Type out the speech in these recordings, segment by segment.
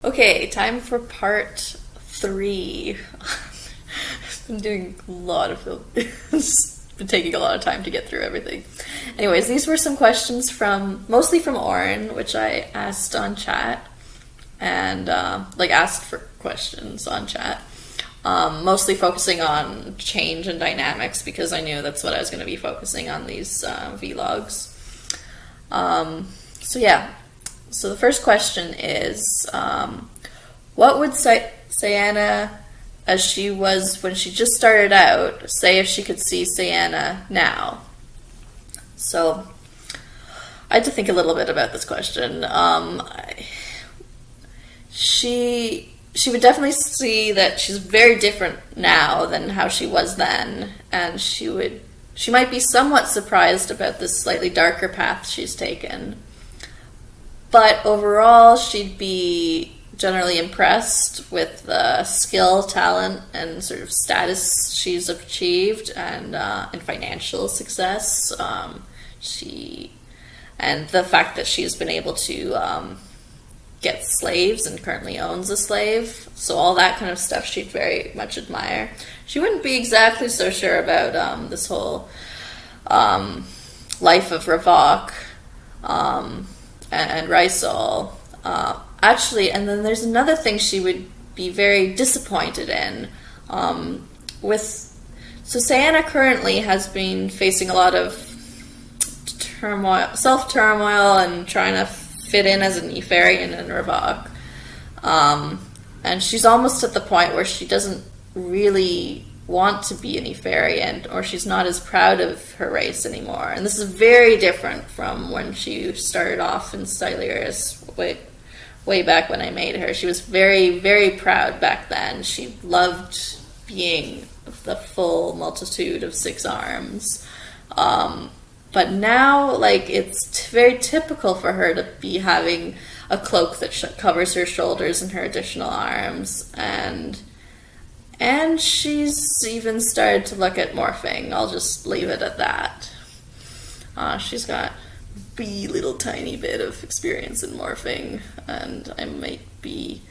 Okay, time for part 3. I've been doing a lot of it's been taking a lot of time to get through everything. Anyways, these were some questions mostly from Oren, which I asked on chat, and asked for questions on chat. Mostly focusing on change and dynamics because I knew that's what I was going to be focusing on these vlogs. So yeah. So the first question is, what would Sayana, as she was when she just started out, say if she could see Sayana now? So I had to think a little bit about this question. She would definitely see that she's very different now than how she was then, and she might be somewhat surprised about this slightly darker path she's taken. But overall, she'd be generally impressed with the skill, talent, and sort of status she's achieved, and financial success. And the fact that she's been able to get slaves and currently owns a slave. So all that kind of stuff she'd very much admire. She wouldn't be exactly so sure about this whole life of Ravok. And Rysol. Actually, and then there's another thing she would be very disappointed in. So Sayana currently has been facing a lot of self-turmoil, and trying to fit in as an Nefarian in Ravok. And she's almost at the point where she doesn't really want to be an Nefarian, or she's not as proud of her race anymore. And this is very different from when she started off in Styliris way back when I made her. She was very, very proud back then. She loved being the full multitude of 6 arms. But now, it's very typical for her to be having a cloak that covers her shoulders and her additional arms, and she's even started to look at morphing. I'll just leave it at that. She's got a little tiny bit of experience in morphing, and I might be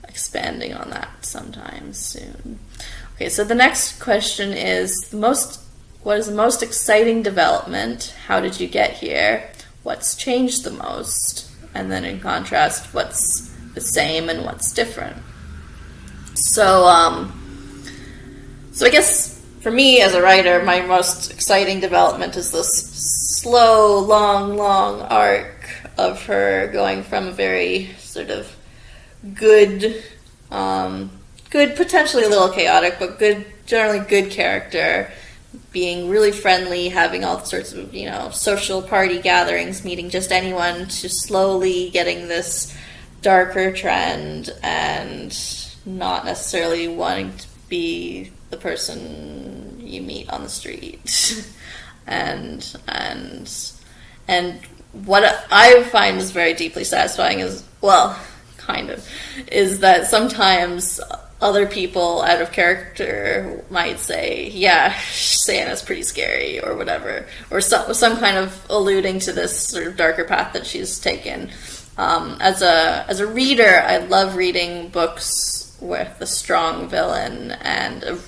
expanding on that sometime soon. Okay, so the next question is, what is the most exciting development? How did you get here? What's changed the most? And then in contrast, what's the same and what's different? So I guess for me as a writer, my most exciting development is this slow, long arc of her going from a very sort of good, potentially a little chaotic, but generally good character, being really friendly, having all sorts of, social party gatherings, meeting just anyone, to slowly getting this darker trend and not necessarily wanting to be the person you meet on the street. and what I find is very deeply satisfying is that sometimes other people out of character might say, yeah, Sayana's pretty scary, or whatever, or some kind of alluding to this sort of darker path that she's taken. As a reader, I love reading books with a strong villain and a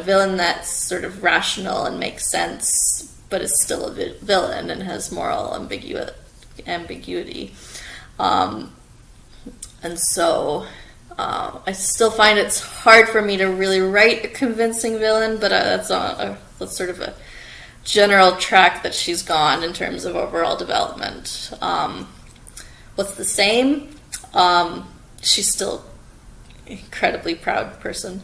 villain that's sort of rational and makes sense, but is still a villain and has moral ambiguity. And so I still find it's hard for me to really write a convincing villain, but that's sort of a general track that she's gone in terms of overall development. What's the same? She's still incredibly proud person.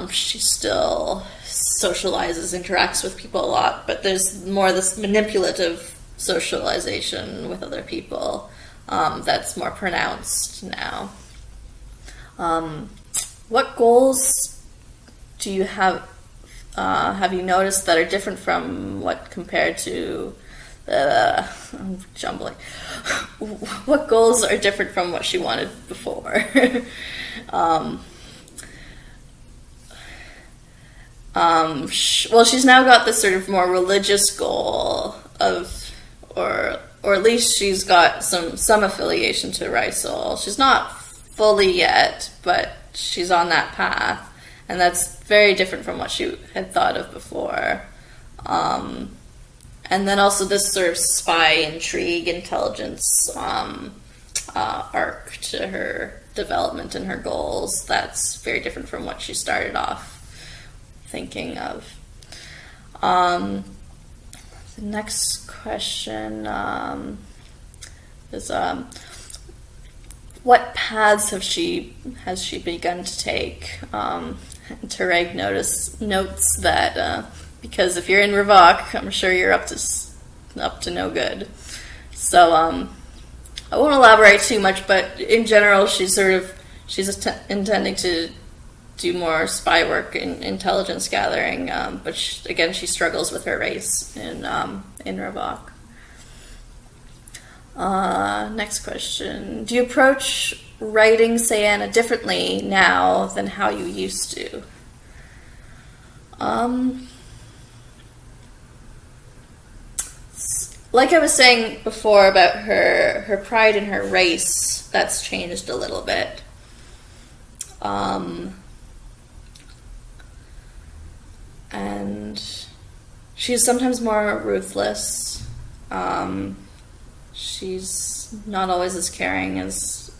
She still socializes, interacts with people a lot, but there's more this manipulative socialization with other people that's more pronounced now. What goals do you have you noticed that are different from what compared to I'm jumbling. What goals are different from what she wanted before? Well, she's now got this sort of more religious goal of, or or at least she's got some affiliation to Rysel. She's not fully yet, but she's on that path, and that's very different from what she had thought of before. And then also this sort of spy, intrigue, intelligence arc to her development and her goals. That's very different from what she started off thinking of. The next question is, what paths has she begun to take? Tereg notes that because if you're in Ravok, I'm sure you're up to no good. So I won't elaborate too much, but in general, she's intending to do more spy work and intelligence gathering. But she struggles with her race in Ravok. Next question: do you approach writing Sayana differently now than how you used to? Like I was saying before about her pride in her race, that's changed a little bit. And she's sometimes more ruthless. She's not always as caring as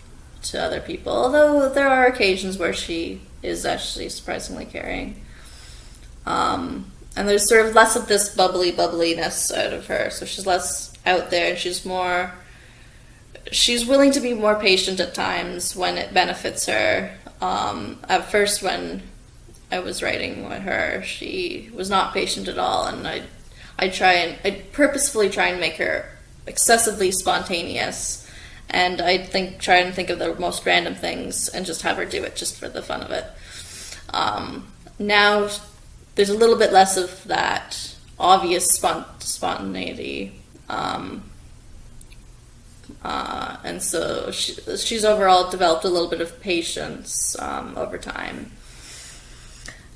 to other people, although there are occasions where she is actually surprisingly caring. And there's sort of less of this bubbliness out of her, so she's less out there, and she's willing to be more patient at times when it benefits her. At first, when I was writing with her, she was not patient at all, and I purposefully try and make her excessively spontaneous, and try and think of the most random things and just have her do it just for the fun of it. Now there's a little bit less of that obvious spontaneity, and so she's overall developed a little bit of patience over time.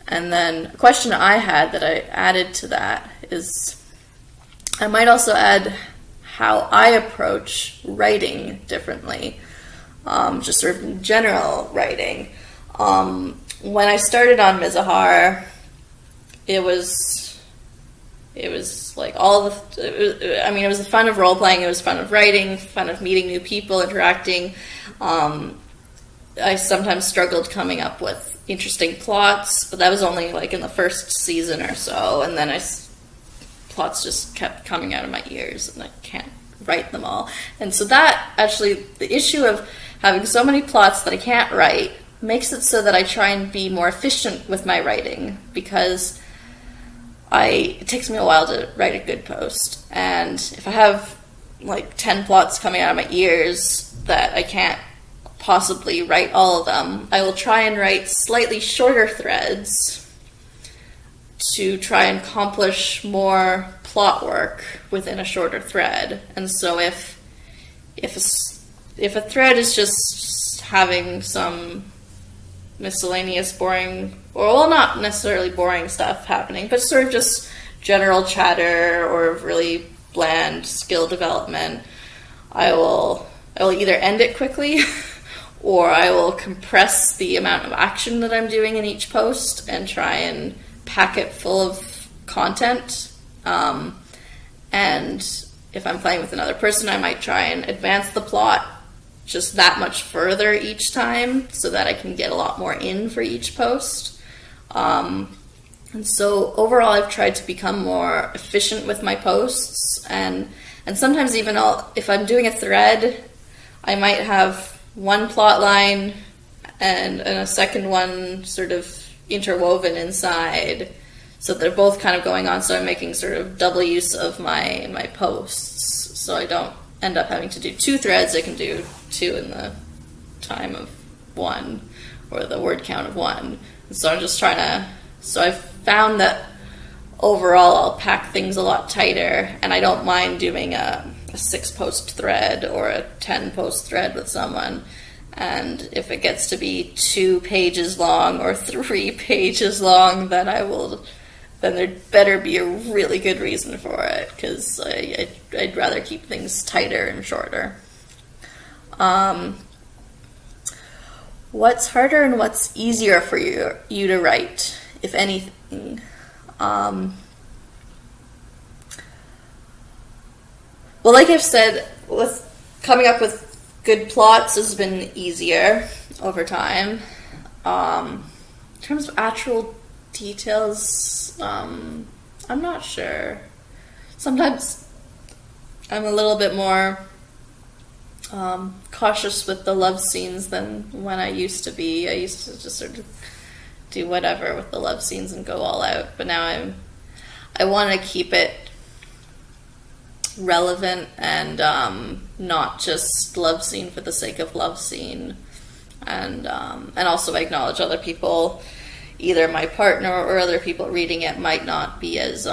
And then a question I had that I added to that is, I might also add how I approach writing differently, just sort of general writing. When I started on Mizahar, it was like it was the fun of role playing, it was fun of writing, fun of meeting new people, interacting. I sometimes struggled coming up with interesting plots, but that was only like in the first season or so, and then plots just kept coming out of my ears, and I can't write them all. And so that actually, the issue of having so many plots that I can't write makes it so that I try and be more efficient with my writing, because it takes me a while to write a good post, and if I have like 10 plots coming out of my ears that I can't possibly write all of them, I will try and write slightly shorter threads to try and accomplish more plot work within a shorter thread. And so if a thread is just having some miscellaneous boring, well, not necessarily boring stuff happening, but sort of just general chatter or really bland skill development, I will either end it quickly or I will compress the amount of action that I'm doing in each post and try and pack it full of content. And if I'm playing with another person, I might try and advance the plot just that much further each time so that I can get a lot more in for each post. And so overall, I've tried to become more efficient with my posts, and sometimes even if I'm doing a thread, I might have one plot line and a second one sort of interwoven inside, so they're both kind of going on, so I'm making sort of double use of my posts, so I don't end up having to do 2 threads. I can do 2 in the time of 1, or the word count of 1. And so I'm just trying to, so I've found that overall I'll pack things a lot tighter, and I don't mind doing a 6-post thread or a 10-post thread with someone. And if it gets to be 2 pages long or 3 pages long, then I will then there'd better be a really good reason for it, because I'd rather keep things tighter and shorter. What's harder and what's easier for you to write, if anything? Well, like I've said, with coming up with good plots has been easier over time. In terms of actual details, I'm not sure. Sometimes I'm a little bit more cautious with the love scenes than when I used to be. I used to just sort of do whatever with the love scenes and go all out, but now I want to keep it relevant and not just love scene for the sake of love scene, and also acknowledge other people, either my partner or other people reading it might not be as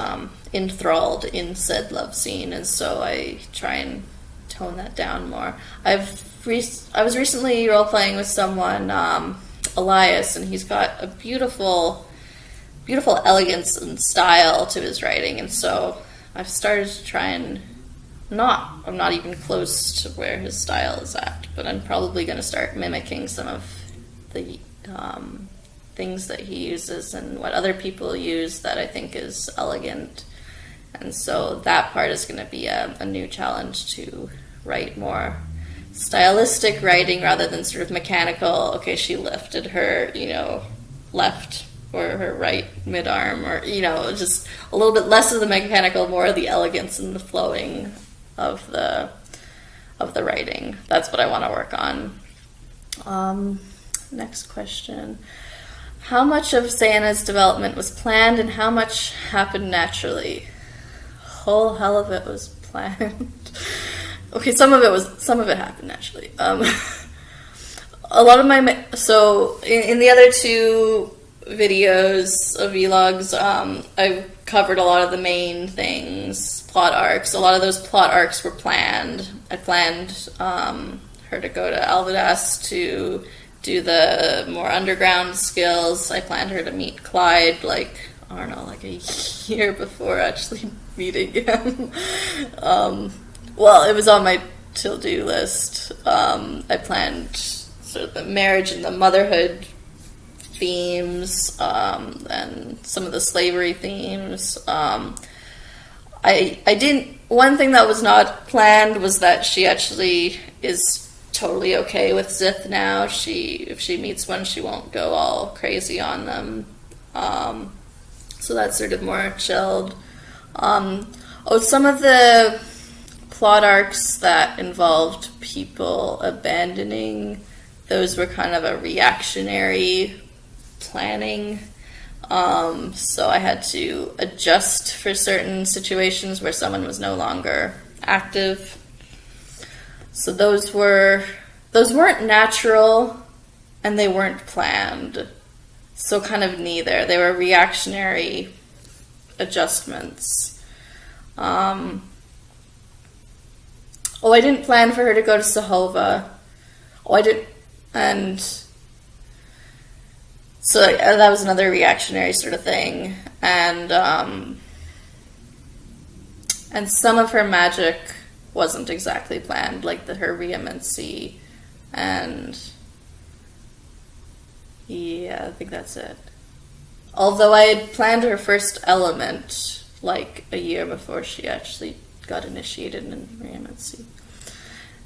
enthralled in said love scene, and so I try and tone that down more. I was recently role playing with someone, Elias, and he's got a beautiful elegance and style to his writing, and so I've started to try and I'm not even close to where his style is at, but I'm probably going to start mimicking some of the things that he uses and what other people use that I think is elegant. And so that part is going to be a new challenge, to write more stylistic writing rather than sort of mechanical. Okay, she lifted her, left or her right mid-arm, or, just a little bit less of the mechanical, more of the elegance and the flowing of the writing. That's what I want to work on. Next question. How much of Sayana's development was planned and how much happened naturally? Whole hell of it was planned. Okay, some of it happened naturally. A lot of in the other two videos of vlogs, I covered a lot of the main things, plot arcs. A lot of those plot arcs were planned. I planned her to go to Alvadas to do the more underground skills. I planned her to meet Clyde, like a year before actually meeting him. Well, it was on my to-do list. I planned sort of the marriage and the motherhood themes, and some of the slavery themes. I didn't. One thing that was not planned was that she actually is totally okay with Zith now. If she meets one, she won't go all crazy on them. So that's sort of more chilled. Some of the plot arcs that involved people abandoning, those were kind of a reactionary planning. So I had to adjust for certain situations where someone was no longer active. So those weren't natural and they weren't planned. So kind of neither. They were reactionary adjustments. I didn't plan for her to go to Sahova. And so that was another reactionary sort of thing. And some of her magic wasn't exactly planned, like her vehemency, and yeah, I think that's it. Although I had planned her first element like a year before she actually got initiated in vehemency.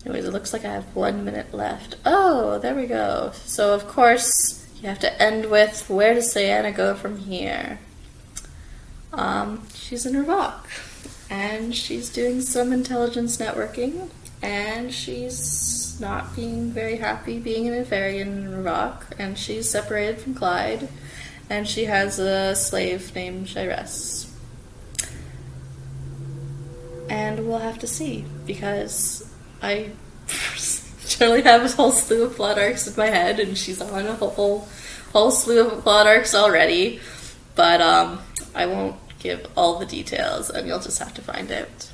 Anyways, it looks like I have 1 minute left. Oh, there we go. So of course you have to end with, where does Sayana go from here? She's in Ravok, and she's doing some intelligence networking, and she's not being very happy being an Inferian in Ravok, and she's separated from Clyde, and she has a slave named Shires. And we'll have to see, because I generally have a whole slew of plot arcs in my head, and she's on a whole slew of plot arcs already, but I won't give all the details, and you'll just have to find out.